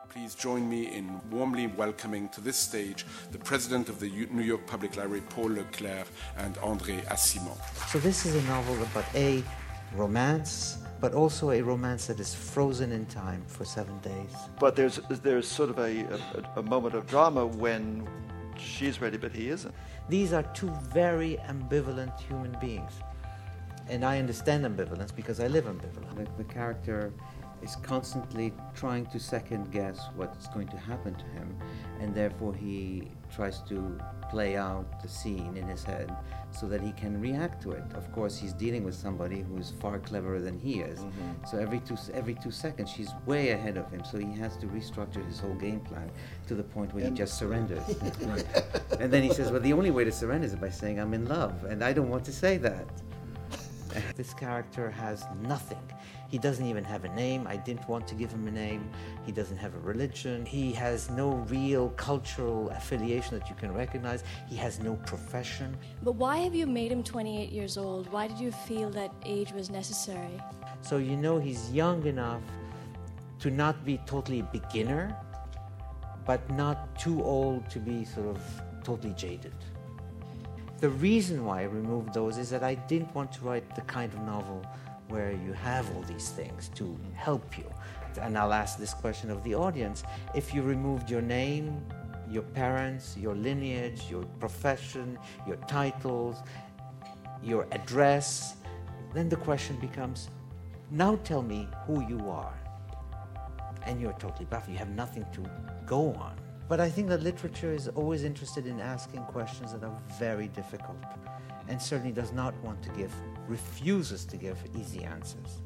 Please join me in warmly welcoming to this stage the president of the New York Public Library, Paul LeClerc, and André Aciman. So this is a novel about a romance, but also a romance that is frozen in time for 7 days. But there's sort of a moment of drama when she's ready but he isn't. These are two very ambivalent human beings. And I understand ambivalence because I live ambivalent. The character is constantly trying to second guess what's going to happen to him, and therefore he tries to play out the scene in his head so that he can react to it. Of course, he's dealing with somebody who's far cleverer than he is. Mm-hmm. So every two seconds, she's way ahead of him. So he has to restructure his whole game plan to the point where he just surrenders. And then he says, well, the only way to surrender is by saying, I'm in love. And I don't want to say that. This character has nothing. He doesn't even have a name. I didn't want to give him a name. He doesn't have a religion. He has no real cultural affiliation that you can recognize. He has no profession. But why have you made him 28 years old? Why did you feel that age was necessary? So you know he's young enough to not be totally a beginner, but not too old to be sort of totally jaded. The reason why I removed those is that I didn't want to write the kind of novel where you have all these things to help you. And I'll ask this question of the audience. If you removed your name, your parents, your lineage, your profession, your titles, your address, then the question becomes, now tell me who you are. And you're totally baffled. You have nothing to go on. But I think that literature is always interested in asking questions that are very difficult and certainly does not want to refuses to give easy answers.